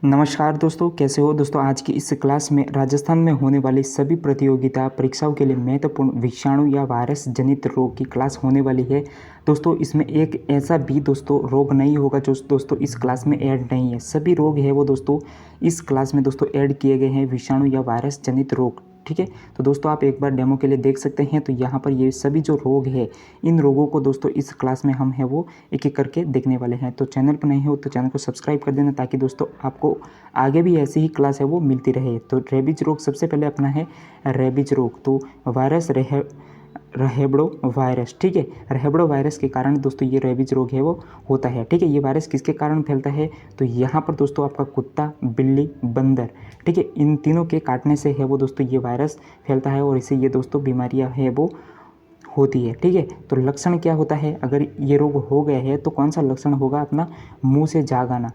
नमस्कार दोस्तों, कैसे हो दोस्तों। आज की इस क्लास में राजस्थान में होने वाली सभी प्रतियोगिता परीक्षाओं के लिए महत्वपूर्ण विषाणु या वायरस जनित रोग की क्लास होने वाली है। दोस्तों इसमें एक ऐसा भी दोस्तों रोग नहीं होगा जो दोस्तों इस क्लास में ऐड नहीं है। सभी रोग है वो दोस्तों इस क्लास में दोस्तों ऐड किए गए हैं, विषाणु या वायरस जनित रोग। ठीक है, तो दोस्तों आप एक बार डेमो के लिए देख सकते हैं। तो यहाँ पर ये सभी जो रोग है, इन रोगों को दोस्तों इस क्लास में हम है वो एक एक करके देखने वाले हैं। तो चैनल पर नहीं हो तो चैनल को सब्सक्राइब कर देना, ताकि दोस्तों आपको आगे भी ऐसी ही क्लास है वो मिलती रहे। तो रेबीज रोग सबसे पहले अपना है रेबीज रोग। तो वायरस रहेबड़ो वायरस। ठीक है, रहेबड़ो वायरस के कारण दोस्तों ये रेबीज रोग है वो होता है। ठीक है, ये वायरस किसके कारण फैलता है, तो यहाँ पर दोस्तों आपका कुत्ता, बिल्ली, बंदर, ठीक है, इन तीनों के काटने से है वो दोस्तों ये वायरस फैलता है और इससे ये दोस्तों बीमारियाँ है वो होती है। ठीक है, तो लक्षण क्या होता है, अगर ये रोग हो गया है तो कौन सा लक्षण होगा, अपना मुंह से झाग आना,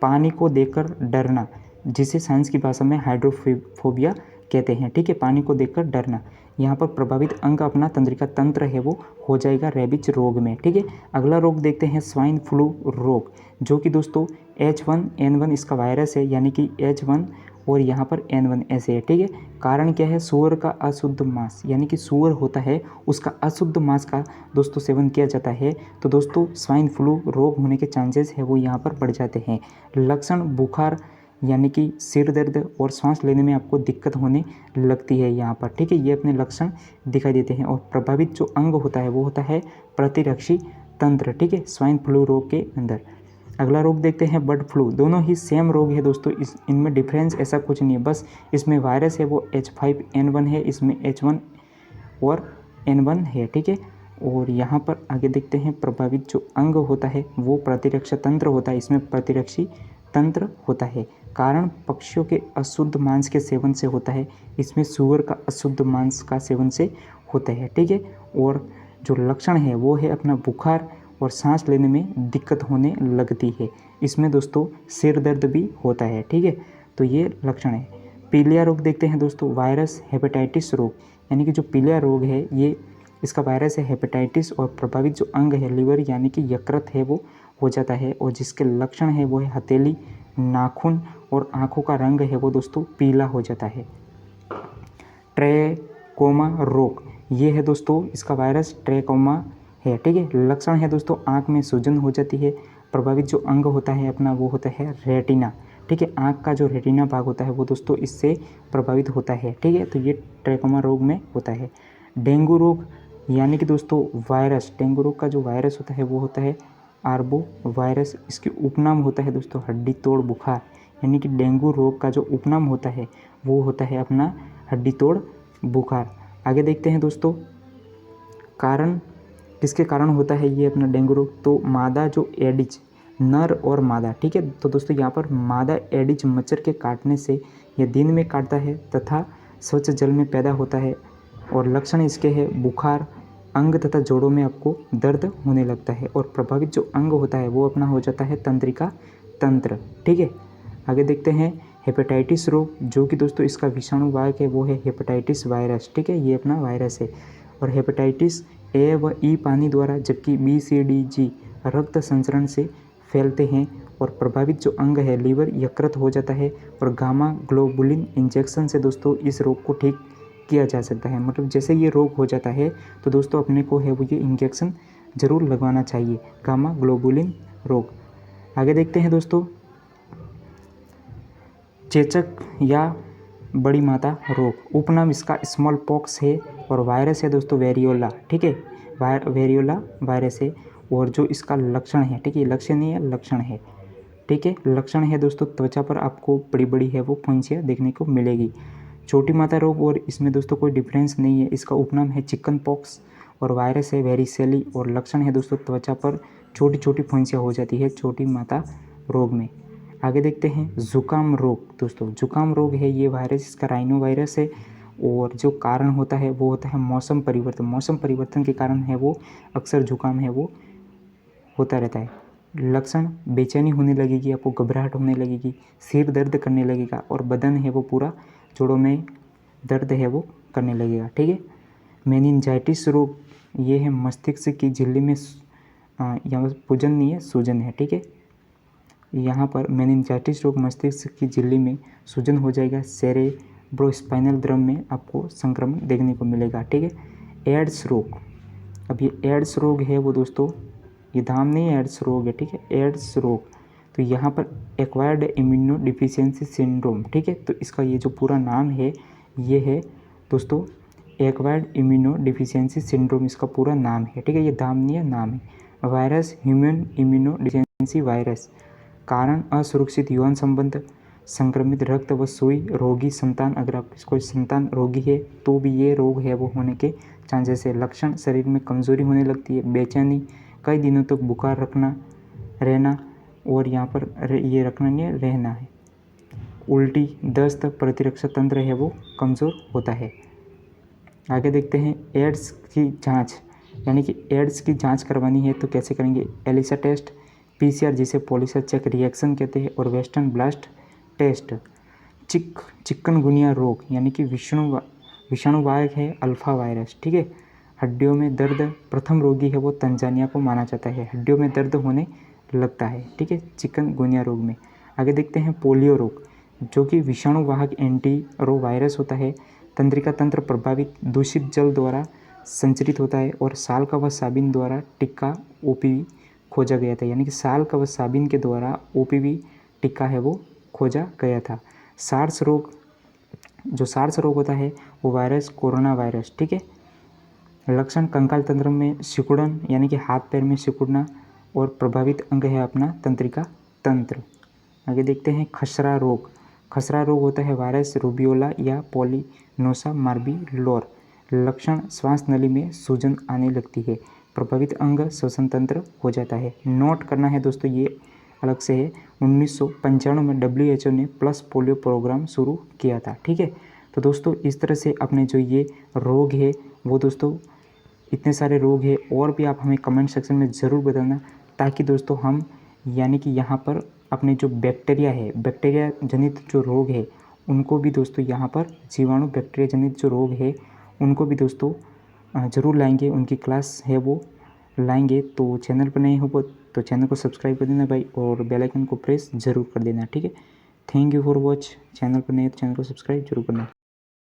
पानी को देखकर डरना, जिसे साइंस की भाषा में हाइड्रोफोबिया कहते हैं। ठीक है, पानी को देखकर डरना। यहाँ पर प्रभावित अंग अपना तंत्रिका तंत्र है वो हो जाएगा रेबीज रोग में। ठीक है, अगला रोग देखते हैं स्वाइन फ्लू रोग, जो कि दोस्तों H1N1 इसका वायरस है, यानी कि H1 और यहाँ पर N1 ऐसे है। ठीक है, कारण क्या है, सूअर का अशुद्ध मांस, यानी कि सूअर होता है उसका अशुद्ध मांस का दोस्तों सेवन किया जाता है, तो दोस्तों स्वाइन फ्लू रोग होने के चांसेस है वो यहाँ पर बढ़ जाते हैं। लक्षण बुखार, यानी कि सिर दर्द और सांस लेने में आपको दिक्कत होने लगती है यहाँ पर। ठीक है, ये अपने लक्षण दिखाई देते हैं। और प्रभावित जो अंग होता है वो होता है प्रतिरक्षी तंत्र। ठीक है, स्वाइन फ्लू रोग के अंदर। अगला रोग देखते हैं बर्ड फ्लू। दोनों ही सेम रोग है दोस्तों, इनमें डिफरेंस ऐसा कुछ नहीं है, बस इसमें वायरस है वो H5N1 है, इसमें H1 और N1 है। ठीक है, और यहाँ पर आगे देखते हैं प्रभावित जो अंग होता है वो प्रतिरक्षा तंत्र होता है, इसमें प्रतिरक्षी तंत्र होता है। कारण पक्षियों के अशुद्ध मांस के सेवन से होता है, इसमें सूअर का अशुद्ध मांस का सेवन से होता है। ठीक है, और जो लक्षण है वो है अपना बुखार और सांस लेने में दिक्कत होने लगती है, इसमें दोस्तों सिर दर्द भी होता है। ठीक है, तो ये लक्षण है। पीलिया रोग देखते हैं दोस्तों, वायरस हेपेटाइटिस रोग, यानी कि जो पीलिया रोग है ये इसका वायरस है हेपेटाइटिस, और प्रभावित जो अंग है लिवर यानी कि यकृत है वो हो जाता है, और जिसके लक्षण है वो है हथेली, नाखून और आँखों का रंग है वो दोस्तों पीला हो जाता है। ट्रैकोमा रोग, ये है दोस्तों इसका वायरस ट्रैकोमा है। ठीक है, लक्षण है दोस्तों आँख में सूजन हो जाती है। प्रभावित जो अंग होता है अपना वो होता है रेटिना। ठीक है, आँख का जो रेटिना भाग होता है वो दोस्तों इससे प्रभावित होता है। ठीक है, तो ये ट्रैकोमा रोग में होता है। डेंगू रोग, यानी कि दोस्तों वायरस, डेंगू रोग का जो वायरस होता है वो होता है आर्बो वायरस। इसके उपनाम होता है दोस्तों हड्डी तोड़ बुखार, यानी कि डेंगू रोग का जो उपनाम होता है वो होता है अपना हड्डी तोड़ बुखार। आगे देखते हैं दोस्तों कारण, किसके कारण होता है ये अपना डेंगू रोग, तो मादा जो एडिज, नर और मादा। ठीक है, तो दोस्तों यहाँ पर मादा एडिज मच्छर के काटने से यह दिन में काटता है तथा स्वच्छ जल में पैदा होता है, और लक्षण इसके हैं बुखार, अंग तथा जोड़ों में आपको दर्द होने लगता है, और प्रभावित जो अंग होता है वो अपना हो जाता है तंत्रिका तंत्र। ठीक है, आगे देखते हैं हेपेटाइटिस रोग, जो कि दोस्तों इसका विषाणु वाहक है वो है हेपेटाइटिस वायरस। ठीक है, ये अपना वायरस है, और हेपेटाइटिस ए व ई पानी द्वारा, जबकि बी सी डी जी रक्त संचरण से फैलते हैं, और प्रभावित जो अंग है लीवर यकृत हो जाता है, और गामा ग्लोबुलिन इंजेक्शन से दोस्तों इस रोग को ठीक किया जा सकता है। मतलब जैसे ये रोग हो जाता है तो दोस्तों अपने को है वो ये इंजेक्शन ज़रूर लगवाना चाहिए, गामा ग्लोबुलिन रोग। आगे देखते हैं दोस्तों चेचक या बड़ी माता रोग, उपनाम इसका स्मॉल पॉक्स है, और वायरस है दोस्तों वेरियोला। ठीक है, वेरियोला वायरस है, और जो इसका लक्षण है, ठीक है, लक्षण नहीं है लक्षण है। ठीक है, लक्षण है दोस्तों त्वचा पर आपको बड़ी बड़ी है वो फुंसियाँ देखने को मिलेगी। छोटी माता रोग, और इसमें दोस्तों कोई डिफरेंस नहीं है, इसका उपनाम है चिकन पॉक्स, और वायरस है वेरिसेली, और लक्षण है दोस्तों त्वचा पर छोटी छोटी फुंसियाँ हो जाती है छोटी माता रोग में। आगे देखते हैं जुकाम रोग। दोस्तों जुकाम रोग है ये वायरस, इसका राइनो वायरस है, और जो कारण होता है वो होता है मौसम परिवर्तन। मौसम परिवर्तन के कारण है वो अक्सर जुकाम है वो होता रहता है। लक्षण बेचैनी होने लगेगी, आपको घबराहट होने लगेगी, सिर दर्द करने लगेगा, और बदन है वो पूरा जोड़ों में दर्द है वो करने लगेगा। ठीक है, मेनिंजाइटिस रोग, ये है मस्तिष्क की झिल्ली में यहाँ पर पूजन नहीं है सूजन है। ठीक है, यहाँ पर मेनिंजाइटिस रोग मस्तिष्क की झिल्ली में सूजन हो जाएगा। सेरेब्रोस्पाइनल ड्रम में आपको संक्रमण देखने को मिलेगा। ठीक है। एड्स रोग, अब ये एड्स रोग है वो दोस्तों, ये धाम नहीं एड्स रोग है। ठीक है, एड्स रोग, तो यहाँ पर एक्वायर्ड इम्यूनो डिफिशियंसी सिंड्रोम। ठीक है, तो इसका ये जो पूरा नाम है ये है दोस्तों एक्वायर्ड इम्यूनो डिफिशियंसी सिंड्रोम, इसका पूरा नाम है। ठीक है, ये धाम नहीं है, नाम है। Virus human immuno deficiency virus, कारण असुरक्षित यौन संबंध, संक्रमित रक्त व सुई, रोगी संतान, अगर आप कोई संतान रोगी है तो भी ये रोग है वो होने के चांसेस है। लक्षण, शरीर में कमजोरी होने लगती है, बेचैनी, कई दिनों तक बुखार रहना और यहाँ पर ये रखना नहीं है, रहना है। उल्टी, दस्त, प्रतिरक्षा तंत्र है वो कमज़ोर होता है। आगे देखते हैं एड्स की जांच, यानी कि एड्स की जांच करवानी है तो कैसे करेंगे। एलिसा टेस्ट, पीसीआर जिसे पॉलीसर चेक रिएक्शन कहते हैं, और वेस्टर्न ब्लास्ट टेस्ट। चिकनगुनिया रोग, यानी कि विषाणुवाहक है अल्फा वायरस। ठीक है। हड्डियों में दर्द, प्रथम रोगी है वो तंजानिया को माना जाता है, हड्डियों में दर्द होने लगता है। ठीक है, चिकनगुनिया रोग में। आगे देखते हैं पोलियो रोग, जो कि विषाणुवाहक एंटीरो वायरस होता है, तंत्रिका तंत्र प्रभावित, दूषित जल द्वारा संचरित होता है, और साल का व साबिन द्वारा टिक्का ओपीवी खोजा गया था, यानी कि साल का व साबिन के द्वारा ओपीवी टिक्का है वो खोजा गया था। सार्स रोग, जो सार्स रोग होता है वो वायरस कोरोना वायरस। ठीक है। लक्षण, कंकाल तंत्र में सिकुड़न, यानी कि हाथ पैर में सिकुड़ना, और प्रभावित अंग है अपना तंत्रिका तंत्र। आगे देखते हैं खसरा रोग। खसरा रोग होता है वायरस रूबियोला या पॉलिनोसा मार्बिलोर। लक्षण, श्वास नली में सूजन आने लगती है, प्रभावित अंग श्वसन तंत्र हो जाता है। नोट करना है दोस्तों, ये अलग से है, 1995 में WHO ने प्लस पोलियो प्रोग्राम शुरू किया था। ठीक है। तो दोस्तों इस तरह से अपने जो ये रोग है वो दोस्तों, इतने सारे रोग है, और भी आप हमें कमेंट सेक्शन में ज़रूर बताना, ताकि दोस्तों हम यानी कि यहाँ पर अपने जो बैक्टीरिया है, बैक्टीरिया जनित जो रोग है उनको भी दोस्तों यहाँ पर जीवाणु बैक्टीरिया जनित जो रोग है उनको भी दोस्तों ज़रूर लाएंगे, उनकी क्लास है वो लाएंगे। तो चैनल पर नहीं हो तो चैनल को सब्सक्राइब कर देना भाई, और बेल आइकन को प्रेस ज़रूर कर देना। ठीक है। Thank you for watch. Channel पर नहीं है तो चैनल को सब्सक्राइब जरूर करना।